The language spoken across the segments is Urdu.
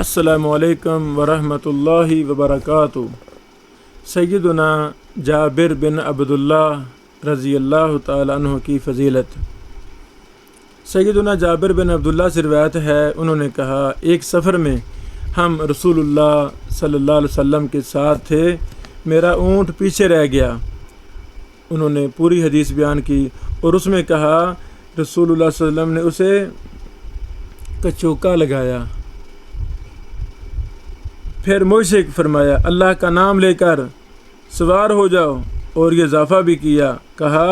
السلام علیکم ورحمۃ اللہ وبرکاتہ۔ سیدنا جابر بن عبداللہ رضی اللہ تعالیٰ عنہ کی فضیلت۔ سیدنا جابر بن عبداللہ سے روایت ہے، انہوں نے کہا ایک سفر میں ہم رسول اللہ صلی اللہ علیہ وسلم کے ساتھ تھے، میرا اونٹ پیچھے رہ گیا۔ انہوں نے پوری حدیث بیان کی اور اس میں کہا رسول اللہ صلی اللہ علیہ وسلم نے اسے کچوکا لگایا، پھر مجھ سے فرمایا اللہ کا نام لے کر سوار ہو جاؤ، اور یہ اضافہ بھی کیا، کہا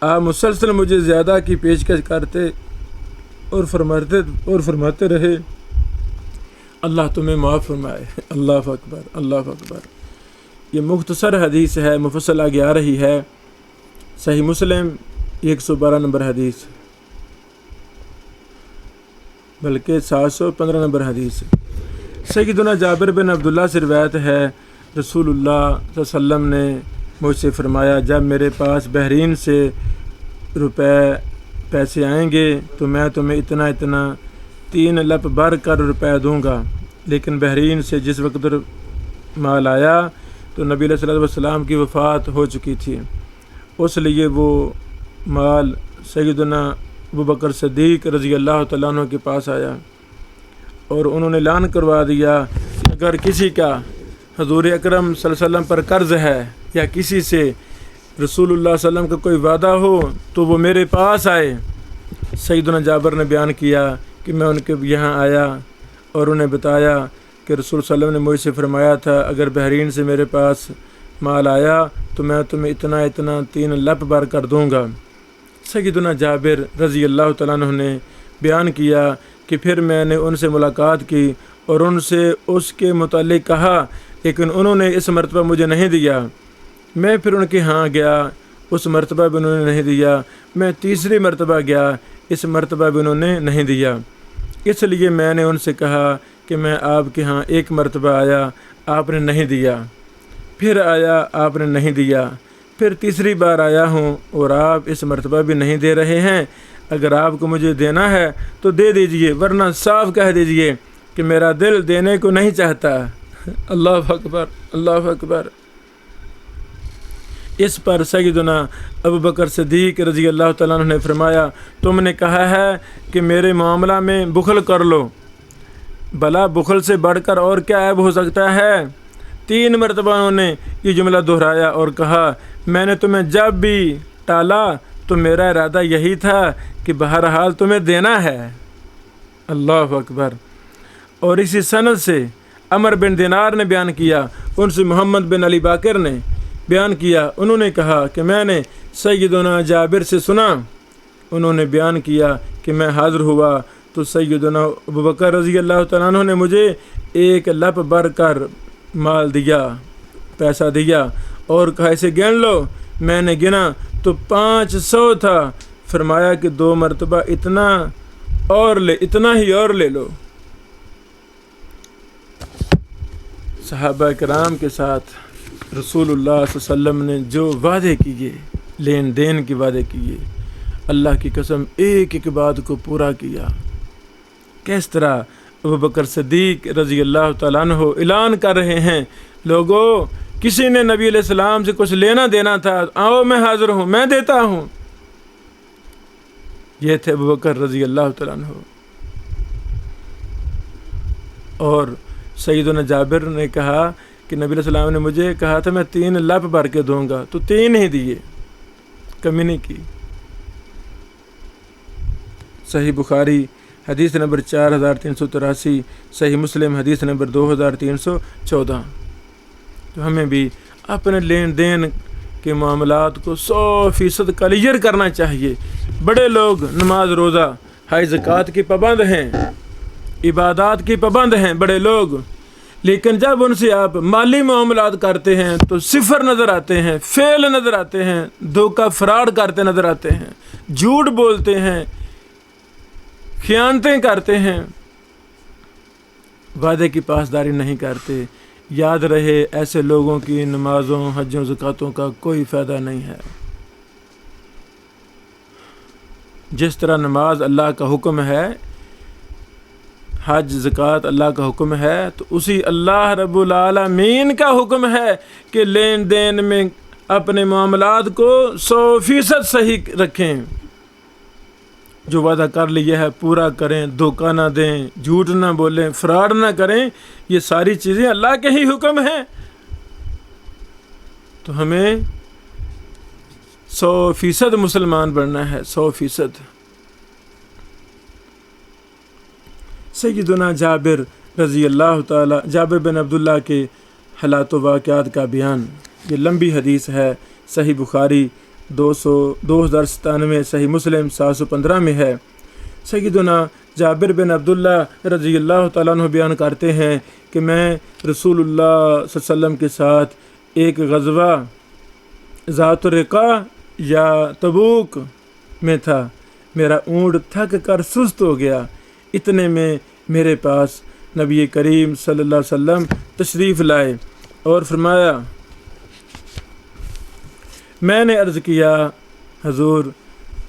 آپ مسلسل مجھے زیادہ کی پیشکش کرتے اور فرماتے رہے، اللہ تمہیں معاف فرمائے۔ اللہ اکبر، اللہ اکبر۔ یہ مختصر حدیث ہے، مفصل آگے آ رہی ہے۔ صحیح مسلم 112 نمبر حدیث، بلکہ 715 نمبر حدیث۔ سیدنا جابر بن عبداللہ سے روایت ہے، رسول اللہ صلی اللہ علیہ وسلم نے مجھ سے فرمایا جب میرے پاس بحرین سے پیسے آئیں گے تو میں تمہیں اتنا 3 لپ بھر کر روپے دوں گا، لیکن بحرین سے جس وقت مال آیا تو نبی علیہ الصلوۃ والسلام کی وفات ہو چکی تھی، اس لیے وہ مال سیدنا ابوبکر صدیق رضی اللہ تعالیٰ عنہ کے پاس آیا، اور انہوں نے اعلان کروا دیا کہ اگر کسی کا حضور اکرم صلی اللہ علیہ وسلم پر قرض ہے یا کسی سے رسول اللہ صلی اللہ علیہ وسلم کا کوئی وعدہ ہو تو وہ میرے پاس آئے۔ سیدنا جابر نے بیان کیا کہ میں ان کے یہاں آیا اور انہیں بتایا کہ رسول صلی اللہ علیہ وسلم نے مجھ سے فرمایا تھا اگر بحرین سے میرے پاس مال آیا تو میں تمہیں اتنا 3 لپ بھر کر دوں گا۔ سیدنا جابر رضی اللہ تعالیٰ عنہ نے بیان کیا کہ پھر میں نے ان سے ملاقات کی اور ان سے اس کے متعلق کہا، لیکن انہوں نے اس مرتبہ مجھے نہیں دیا۔ میں پھر ان کے ہاں گیا، اس مرتبہ بھی انہوں نے نہیں دیا۔ میں تیسری مرتبہ گیا، اس مرتبہ بھی انہوں نے نہیں دیا۔ اس لیے میں نے ان سے کہا کہ میں آپ کے ہاں ایک مرتبہ آیا، آپ نے نہیں دیا، پھر آیا، آپ نے نہیں دیا، پھر تیسری بار آیا ہوں اور آپ اس مرتبہ بھی نہیں دے رہے ہیں۔ اگر آپ کو مجھے دینا ہے تو دے دیجئے، ورنہ صاف کہہ دیجئے کہ میرا دل دینے کو نہیں چاہتا۔ اللہ اکبر، اللہ اکبر۔ اس پر سیدنا ابوبکر صدیق رضی اللہ تعالیٰ عنہ نے فرمایا تم نے کہا ہے کہ میرے معاملہ میں بخل کر لو، بھلا بخل سے بڑھ کر اور کیا عیب ہو سکتا ہے؟ 3 مرتبہ انہوں نے یہ جملہ دہرایا اور کہا میں نے تمہیں جب بھی ٹالا تو میرا ارادہ یہی تھا کہ بہرحال تمہیں دینا ہے۔ اللہ اکبر۔ اور اسی سند سے عمر بن دینار نے بیان کیا، ان سے محمد بن علی باقر نے بیان کیا، انہوں نے کہا کہ میں نے سیدنا جابر سے سنا، انہوں نے بیان کیا کہ میں حاضر ہوا تو سیدنا ابوبکر رضی اللہ تعالیٰ عنہ نے مجھے 1 لپ بھر کر مال دیا، پیسہ دیا، اور کہا اسے گن لو۔ میں نے گنا تو 500 تھا، فرمایا کہ 2 مرتبہ اتنا ہی اور لے لو۔ صحابہ کرام کے ساتھ رسول اللہ صلی اللہ علیہ وسلم نے جو وعدے کیے، لین دین کے وعدے کیے، اللہ کی قسم ایک ایک بات کو پورا کیا۔ کس طرح ابوبکر صدیق رضی اللہ تعالیٰ عنہ اعلان کر رہے ہیں لوگوں کسی نے نبی علیہ السلام سے کچھ لینا دینا تھا، آؤ میں حاضر ہوں، میں دیتا ہوں۔ یہ تھے ابوبکر رضی اللہ تعالیٰ عنہ۔ اور سیدنا جابر نے کہا کہ نبی علیہ السلام نے مجھے کہا تھا میں 3 لپ بھر کے دوں گا، تو 3 ہی دیے، کمی نہیں کی۔ صحیح بخاری حدیث نمبر 4383، صحیح مسلم حدیث نمبر 2314۔ تو ہمیں بھی اپنے لین دین کے معاملات کو 100% کلیئر کرنا چاہیے۔ بڑے لوگ نماز روزہ حج زکوٰۃ کی پابند ہیں، عبادات کی پابند ہیں بڑے لوگ، لیکن جب ان سے آپ مالی معاملات کرتے ہیں تو صفر نظر آتے ہیں، فیل نظر آتے ہیں، دھوکہ فراڈ کرتے نظر آتے ہیں، جھوٹ بولتے ہیں، خیانتیں کرتے ہیں، وعدے کی پاسداری نہیں کرتے۔ یاد رہے ایسے لوگوں کی نمازوں، حجوں، زکوٰۃوں کا کوئی فائدہ نہیں ہے۔ جس طرح نماز اللہ کا حکم ہے، حج زکوٰۃ اللہ کا حکم ہے تو اسی اللہ رب العالمین کا حکم ہے کہ لین دین میں اپنے معاملات کو 100% صحیح رکھیں، جو وعدہ کر لیا ہے پورا کریں، دھوکہ نہ دیں، جھوٹ نہ بولیں، فراڈ نہ کریں، یہ ساری چیزیں اللہ کے ہی حکم ہیں۔ تو ہمیں 100% مسلمان بننا ہے، 100%۔ سیدنا جابر رضی اللہ تعالی، جابر بن عبداللہ کے حالات و واقعات کا بیان، یہ لمبی حدیث ہے، صحیح بخاری 2097، صحیح مسلم 715 میں ہے۔ سیدنا جابر بن عبداللہ رضی اللہ تعالیٰ عنہ بیان کرتے ہیں کہ میں رسول اللہ صلی اللہ علیہ وسلم کے ساتھ ایک غزوہ ذات الرقاع یا تبوک میں تھا، میرا اونٹ تھک کر سست ہو گیا، اتنے میں میرے پاس نبی کریم صلی اللہ علیہ وسلم تشریف لائے اور فرمایا، میں نے عرض کیا حضور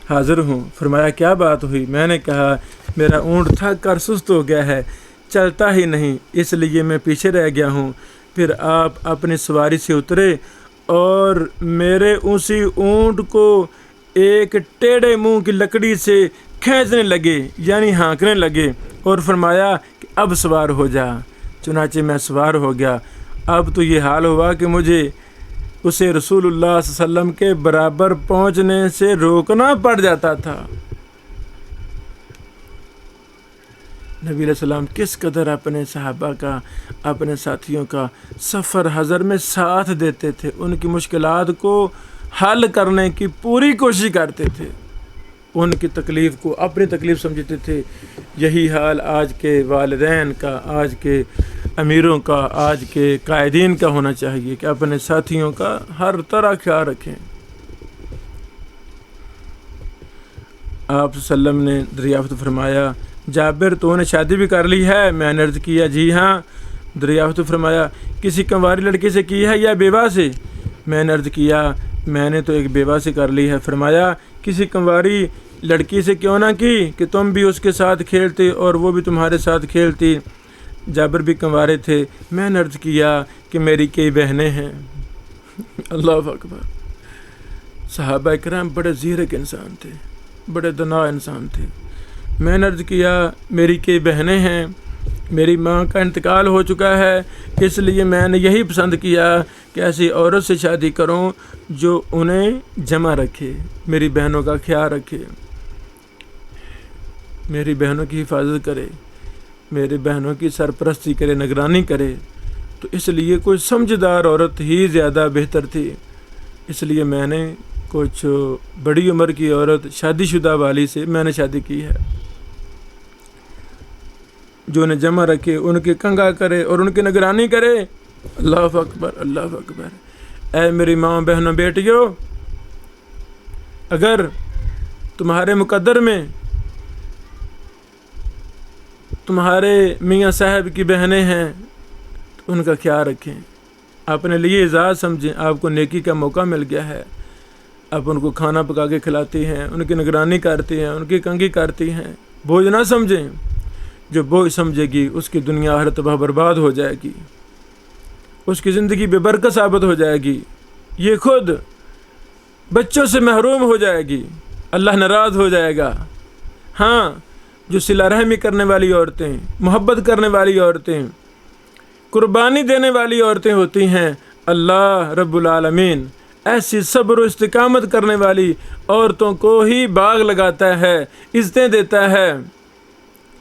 حاضر ہوں۔ فرمایا کیا بات ہوئی؟ میں نے کہا میرا اونٹ تھک کر سست ہو گیا ہے، چلتا ہی نہیں، اس لیے میں پیچھے رہ گیا ہوں۔ پھر آپ اپنی سواری سے اترے اور میرے اسی اونٹ کو ایک ٹیڑھے منہ کی لکڑی سے کھینچنے لگے، یعنی ہانکنے لگے، اور فرمایا کہ اب سوار ہو جا۔ چنانچہ میں سوار ہو گیا۔ اب تو یہ حال ہوا کہ مجھے اسے رسول اللہ صلی اللہ علیہ وسلم کے برابر پہنچنے سے روکنا پڑ جاتا تھا۔ نبی علیہ السلام کس قدر اپنے صحابہ کا، اپنے ساتھیوں کا سفر حضر میں ساتھ دیتے تھے، ان کی مشکلات کو حل کرنے کی پوری کوشش کرتے تھے، ان کی تکلیف کو اپنی تکلیف سمجھتے تھے۔ یہی حال آج کے والدین کا، آج کے امیروں کا، آج کے قائدین کا ہونا چاہیے کہ اپنے ساتھیوں کا ہر طرح خیال رکھیں۔ آپ صلی اللہ علیہ وسلم نے دریافت فرمایا، جابر تو نے شادی بھی کر لی ہے؟ میں نے عرض کیا جی ہاں۔ دریافت فرمایا کسی کنواری لڑکی سے کی ہے یا بیوہ سے؟ میں نے عرض کیا میں نے تو ایک بیوہ سے کر لی ہے۔ فرمایا کسی کنواری لڑکی سے کیوں نہ کی کہ تم بھی اس کے ساتھ کھیلتے اور وہ بھی تمہارے ساتھ کھیلتی؟ جابر بھی کنوارے تھے۔ میں نے عرض کیا کہ میری کئی بہنیں ہیں۔ اللہ اکبر۔ صحابہ کرام بڑے زیرک انسان تھے، بڑے دنا انسان تھے۔ میں نے عرض کیا میری کئی بہنیں ہیں، میری ماں کا انتقال ہو چکا ہے، اس لیے میں نے یہی پسند کیا کہ ایسی عورت سے شادی کروں جو انہیں جمع رکھے، میری بہنوں کا خیال رکھے، میری بہنوں کی حفاظت کرے، میری بہنوں کی سرپرستی کرے، نگرانی کرے۔ تو اس لیے کوئی سمجھدار عورت ہی زیادہ بہتر تھی، اس لیے میں نے کچھ بڑی عمر کی عورت شادی شدہ والی سے میں نے شادی کی ہے، جو انہیں جمع رکھے، ان کی کنگھا کرے اور ان کی نگرانی کرے۔ اللہ اکبر، اللہ اکبر۔ اے میری ماں بہنوں بیٹیوں، اگر تمہارے مقدر میں تمہارے میاں صاحب کی بہنیں ہیں تو ان کا خیال رکھیں، اپنے لیے اعزاز سمجھیں، آپ کو نیکی کا موقع مل گیا ہے، آپ ان کو کھانا پکا کے کھلاتی ہیں، ان کی نگرانی کرتی ہیں، ان کی کنگھی کرتی ہیں، بوجھ نہ سمجھیں۔ جو بوجھ سمجھے گی اس کی دنیا آخرت تباہ برباد ہو جائے گی، اس کی زندگی بے برکت ثابت ہو جائے گی، یہ خود بچوں سے محروم ہو جائے گی، اللہ ناراض ہو جائے گا۔ ہاں، جو صلہ رحمی کرنے والی عورتیں، محبت کرنے والی عورتیں، قربانی دینے والی عورتیں ہوتی ہیں، اللہ رب العالمین ایسی صبر و استقامت کرنے والی عورتوں کو ہی باغ لگاتا ہے، عزتیں دیتا ہے،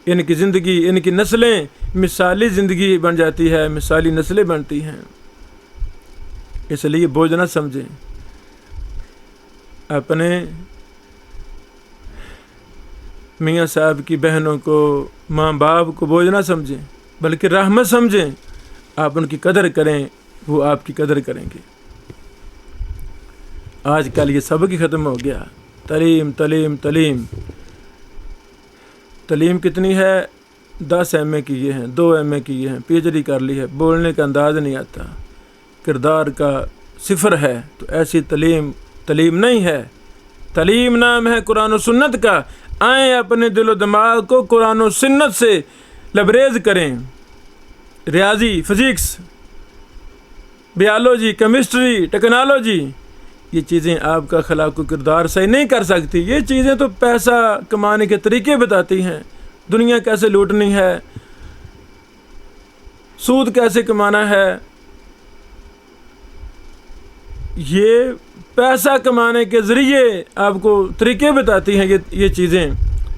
ان کی زندگی، ان کی نسلیں مثالی زندگی بن جاتی ہے، مثالی نسلیں بنتی ہیں۔ اس لیے بوجھ نہ سمجھیں، اپنے میاں صاحب کی بہنوں کو، ماں باپ کو بوجھ نہ سمجھیں بلکہ رحمت سمجھیں، آپ ان کی قدر کریں، وہ آپ کی قدر کریں گے۔ آج کل یہ سبق ہی ختم ہو گیا، تعلیم تعلیم تعلیم تعلیم کتنی ہے؟ 10 ایم اے کیے ہیں، 2 ایم اے کیے ہیں، پی ایچ ڈی کر لی ہے، بولنے کا انداز نہیں آتا، کردار کا صفر ہے۔ تو ایسی تعلیم نہیں ہے۔ تعلیم نام ہے قرآن و سنت کا۔ آئیں اپنے دل و دماغ کو قرآن و سنت سے لبریز کریں. ریاضی، فزکس، بیالوجی، کیمسٹری، ٹیکنالوجی، یہ چیزیں آپ کا اخلاق و کردار صحیح نہیں کر سکتی. یہ چیزیں تو پیسہ کمانے کے طریقے بتاتی ہیں، دنیا کیسے لوٹنی ہے، سود کیسے کمانا ہے. یہ پیسہ کمانے کے ذریعے آپ کو طریقے بتاتی ہیں یہ چیزیں.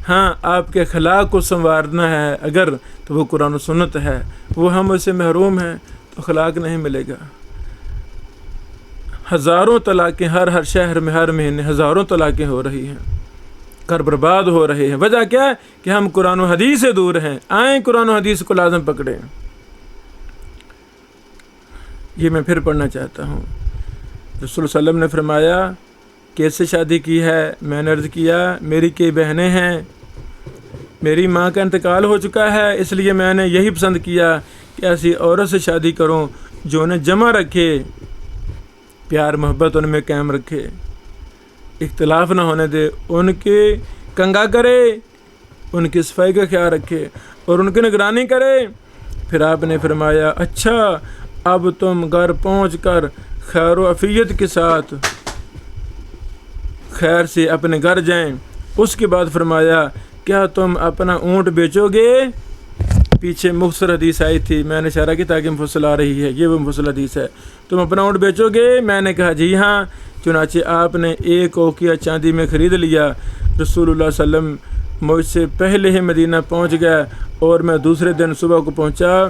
ہاں، آپ کے اخلاق کو سنوارنا ہے اگر، تو وہ قرآن و سنت ہے. وہ ہم اس سے محروم ہیں تو اخلاق نہیں ملے گا. ہزاروں طلاقیں ہر شہر میں ہر مہینے ہزاروں طلاقیں ہو رہی ہیں، گھر برباد ہو رہے ہیں. وجہ کیا ہے؟ کہ ہم قرآن و حدیث سے دور ہیں. آئیں قرآن و حدیث کو لازم پکڑیں. یہ میں پھر پڑھنا چاہتا ہوں. رسول صلی اللہ علیہ وسلم نے فرمایا کیسے شادی کی ہے؟ میں نے عرض کیا میری کئی بہنیں ہیں، میری ماں کا انتقال ہو چکا ہے، اس لیے میں نے یہی پسند کیا کہ ایسی عورت سے شادی کروں جو انہیں جمع رکھے، پیار محبت ان میں قائم رکھے، اختلاف نہ ہونے دے، ان کے کنگا کرے، ان کی صفائی کا خیال رکھے اور ان کی نگرانی کرے. پھر آپ نے فرمایا اچھا اب تم گھر پہنچ کر خیر و عافیت کے ساتھ خیر سے اپنے گھر جائیں. اس کے بعد فرمایا کیا تم اپنا اونٹ بیچو گے؟ پیچھے مختصر حدیث آئی تھی، میں نے اشارہ کی تاکہ مفصل آ رہی ہے، یہ وہ مفصل حدیث ہے. تم اپنا اونٹ بیچو گے؟ میں نے کہا جی ہاں. چنانچہ آپ نے ایک اوقیہ چاندی میں خرید لیا. رسول اللہ صلی اللہ علیہ وسلم مجھ سے پہلے ہی مدینہ پہنچ گیا اور میں دوسرے دن صبح کو پہنچا.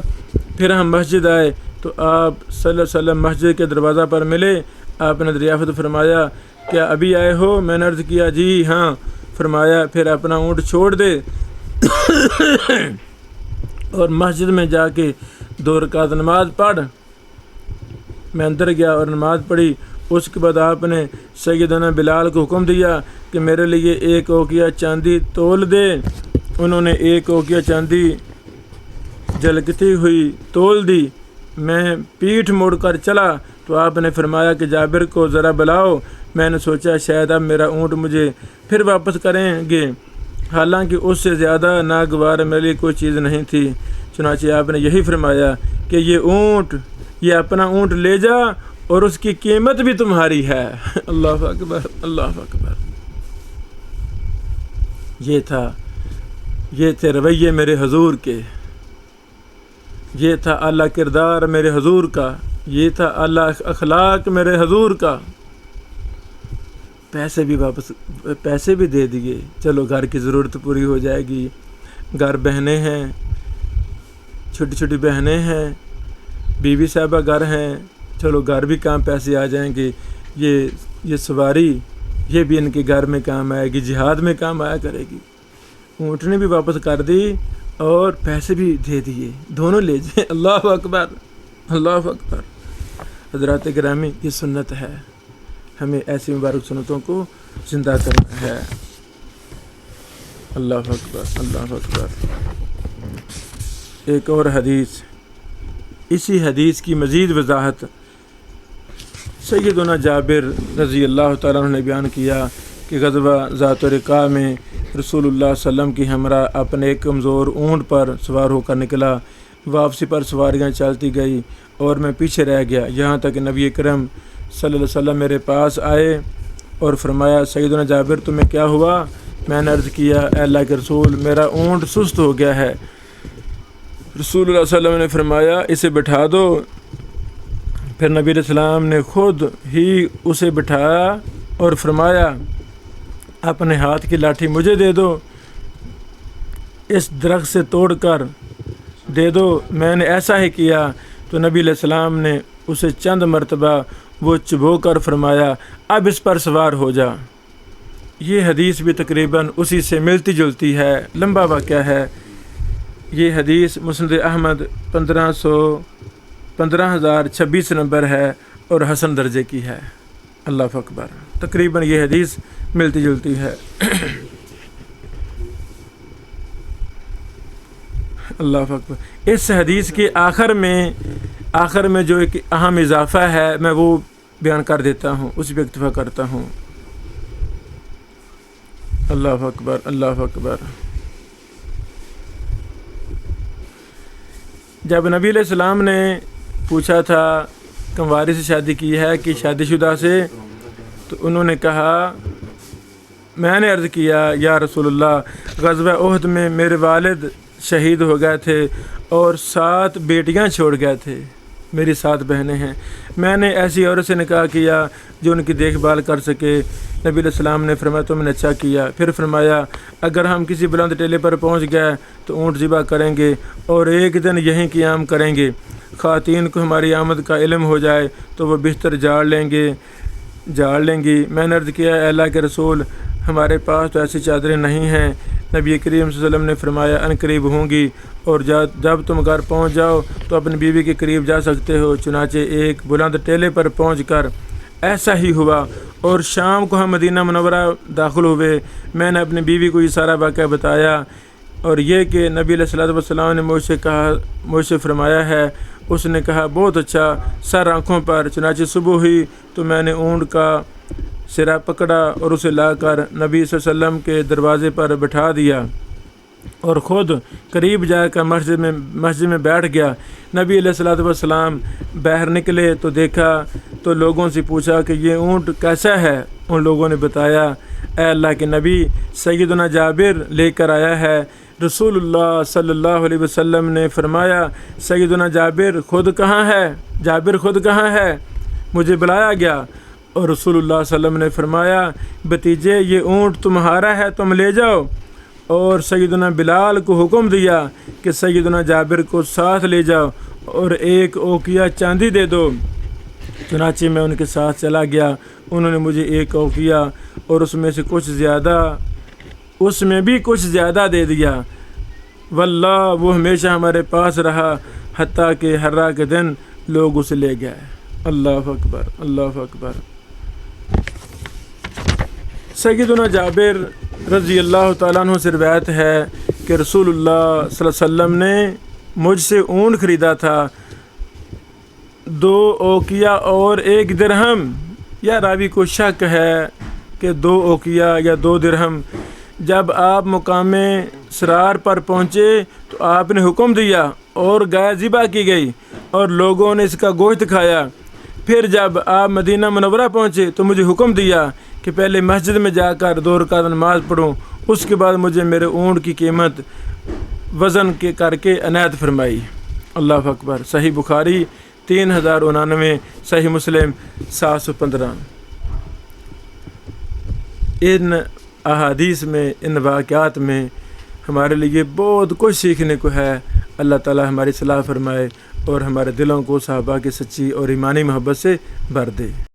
پھر ہم مسجد آئے تو آپ صلی اللہ علیہ وسلم مسجد کے دروازہ پر ملے. آپ نے دریافت فرمایا کیا ابھی آئے ہو؟ میں نے عرض کیا جی ہاں. فرمایا پھر اپنا اونٹ چھوڑ دے اور مسجد میں جا کے 2 رکعت نماز پڑھ. میں اندر گیا اور نماز پڑھی. اس کے بعد آپ نے سیدنا بلال کو حکم دیا کہ میرے لیے 1 اوقیہ چاندی تول دے. انہوں نے 1 اوقیہ چاندی جھلکتی ہوئی تول دی. میں پیٹھ موڑ کر چلا تو آپ نے فرمایا کہ جابر کو ذرا بلاؤ. میں نے سوچا شاید اب میرا اونٹ مجھے پھر واپس کریں گے، حالانکہ اس سے زیادہ ناگوار میرے لیے کوئی چیز نہیں تھی. چنانچہ آپ نے یہی فرمایا کہ یہ اپنا اونٹ لے جا اور اس کی قیمت بھی تمہاری ہے. اللہ اکبر، اللہ اکبر. یہ تھے رویے میرے حضور کے، یہ تھا اعلیٰ کردار میرے حضور کا، یہ تھا اعلیٰ اخلاق میرے حضور کا. پیسے بھی دے دیے، چلو گھر کی ضرورت پوری ہو جائے گی. گھر بہنیں ہیں، چھوٹی چھوٹی بہنیں ہیں، بیوی صاحبہ گھر ہیں، چلو گھر بھی کام پیسے آ جائیں گے. یہ سواری یہ بھی ان کے گھر میں کام آئے گی، جہاد میں کام آیا کرے گی. اونٹنی بھی واپس کر دی اور پیسے بھی دے دیے، دونوں لے جائیں. اللہ اکبر، اللہ اکبر. حضرات گرامی، یہ سنت ہے، ہمیں ایسی مبارک سنتوں کو زندہ کرنا ہے. اللہ اکبر، اللہ اکبر. ایک اور حدیث، اسی حدیث کی مزید وضاحت سیدنا جابر رضی اللہ تعالیٰ عنہ نے بیان کیا کہ غزوہ ذات الرقاع میں رسول اللہ صلی اللہ علیہ وسلم کی ہمراہ اپنے ایک کمزور اونٹ پر سوار ہو کر نکلا. واپسی پر سواریاں چلتی گئی اور میں پیچھے رہ گیا، یہاں تک کہ نبی اکرم صلی اللہ علیہ وسلم میرے پاس آئے اور فرمایا سیدنا جابر تمہیں کیا ہوا؟ میں نے عرض کیا اے اللہ کے رسول میرا اونٹ سست ہو گیا ہے. رسول اللہ صلی اللہ علیہ وسلم نے فرمایا اسے بٹھا دو. پھر نبی علیہ السلام نے خود ہی اسے بٹھایا اور فرمایا اپنے ہاتھ کی لاٹھی مجھے دے دو، اس درخت سے توڑ کر دے دو. میں نے ایسا ہی کیا تو نبی علیہ السلام نے اسے چند مرتبہ وہ چبو کر فرمایا اب اس پر سوار ہو جا. یہ حدیث بھی تقریباً اسی سے ملتی جلتی ہے، لمبا واقعہ ہے. یہ حدیث مسند احمد 15026 نمبر ہے اور حسن درجے کی ہے. اللہ اکبر. تقریباً یہ حدیث ملتی جلتی ہے. اللہ اکبر. اس حدیث کے آخر میں جو ایک اہم اضافہ ہے میں وہ بیان کر دیتا ہوں، اسی پہ اکتفا کرتا ہوں. اللہ اکبر، اللہ اکبر. جب نبی علیہ السلام نے پوچھا تھا کنواری سے شادی کی ہے کہ شادی شدہ سے، تو انہوں نے کہا، میں نے عرض کیا یا رسول اللہ، غزوہ احد میں میرے والد شہید ہو گئے تھے اور 7 بیٹیاں چھوڑ گئے تھے، میری 7 بہنیں ہیں، میں نے ایسی عورت سے نکاح کیا جو ان کی دیکھ بھال کر سکے۔ نبی علیہ السلام نے فرمایا تم نے اچھا کیا۔ پھر فرمایا اگر ہم کسی بلند ٹیلے پر پہنچ گئے تو اونٹ ذبح کریں گے اور ایک دن یہیں قیام کریں گے، خواتین کو ہماری آمد کا علم ہو جائے تو وہ بستر جاڑ لیں گی۔ میں نے عرض کیا اے اللہ کے رسول، ہمارے پاس تو ایسی چادریں نہیں ہیں۔ نبی کریم صلی اللہ علیہ وسلم نے فرمایا ان قریب ہوں گی، اور جب تم گھر پہنچ جاؤ تو اپنی بیوی کے قریب جا سکتے ہو۔ چنانچہ ایک بلند ٹیلے پر پہنچ کر ایسا ہی ہوا، اور شام کو ہم مدینہ منورہ داخل ہوئے۔ میں نے اپنی بیوی کو یہ سارا واقعہ بتایا، اور یہ کہ نبی علیہ الصلوۃ والسلام نے مجھ سے فرمایا ہے۔ اس نے کہا بہت اچھا، سر آنکھوں پر۔ چنانچہ صبح ہوئی تو میں نے اونٹ کا سرا پکڑا اور اسے لا کر نبی صلی اللہ علیہ وسلم کے دروازے پر بٹھا دیا اور خود قریب جا کر مسجد میں بیٹھ گیا۔ نبی علیہ الصلوۃ والسلام باہر نکلے تو دیکھا تو لوگوں سے پوچھا کہ یہ اونٹ کیسا ہے؟ ان لوگوں نے بتایا اے اللہ کے نبی، سیدنا جابر لے کر آیا ہے۔ رسول اللہ صلی اللہ علیہ وسلم نے فرمایا سیدنا جابر خود کہاں ہے؟ مجھے بلایا گیا، اور رسول اللہ صلی اللہ علیہ وسلم نے فرمایا بھتیجے یہ اونٹ تمہارا ہے، تم لے جاؤ۔ اور سیدنا بلال کو حکم دیا کہ سیدنا جابر کو ساتھ لے جاؤ اور ایک اوقیہ چاندی دے دو۔ چنانچہ میں ان کے ساتھ چلا گیا، انہوں نے مجھے ایک اوقیہ اور اس میں بھی کچھ زیادہ دے دیا۔ واللہ وہ ہمیشہ ہمارے پاس رہا حتیٰ کہ حرا کے دن لوگ اسے لے گئے۔ اللہ اکبر، اللہ اکبر۔ سیدنا جابر رضی اللہ تعالیٰ عنہ سے روایت ہے کہ رسول اللہ صلی اللہ علیہ وسلم نے مجھ سے اونٹ خریدا تھا 2 اوقیہ اور 1 درہم، یا راوی کو شک ہے کہ 2 اوقیہ یا 2 درہم۔ جب آپ مقام سرار پر پہنچے تو آپ نے حکم دیا اور گائے ذبح کی گئی اور لوگوں نے اس کا گوشت کھایا۔ پھر جب آپ مدینہ منورہ پہنچے تو مجھے حکم دیا کہ پہلے مسجد میں جا کر 2 رکعت نماز پڑھوں، اس کے بعد مجھے میرے اونٹ کی قیمت وزن کر کے عنایت فرمائی۔ اللہ اکبر۔ صحیح بخاری 3099، صحیح مسلم 715۔ ان احادیث میں، ان واقعات میں ہمارے لیے بہت کچھ سیکھنے کو ہے۔ اللہ تعالی ہماری صلاح فرمائے اور ہمارے دلوں کو صحابہ کی سچی اور ایمانی محبت سے بھر دے۔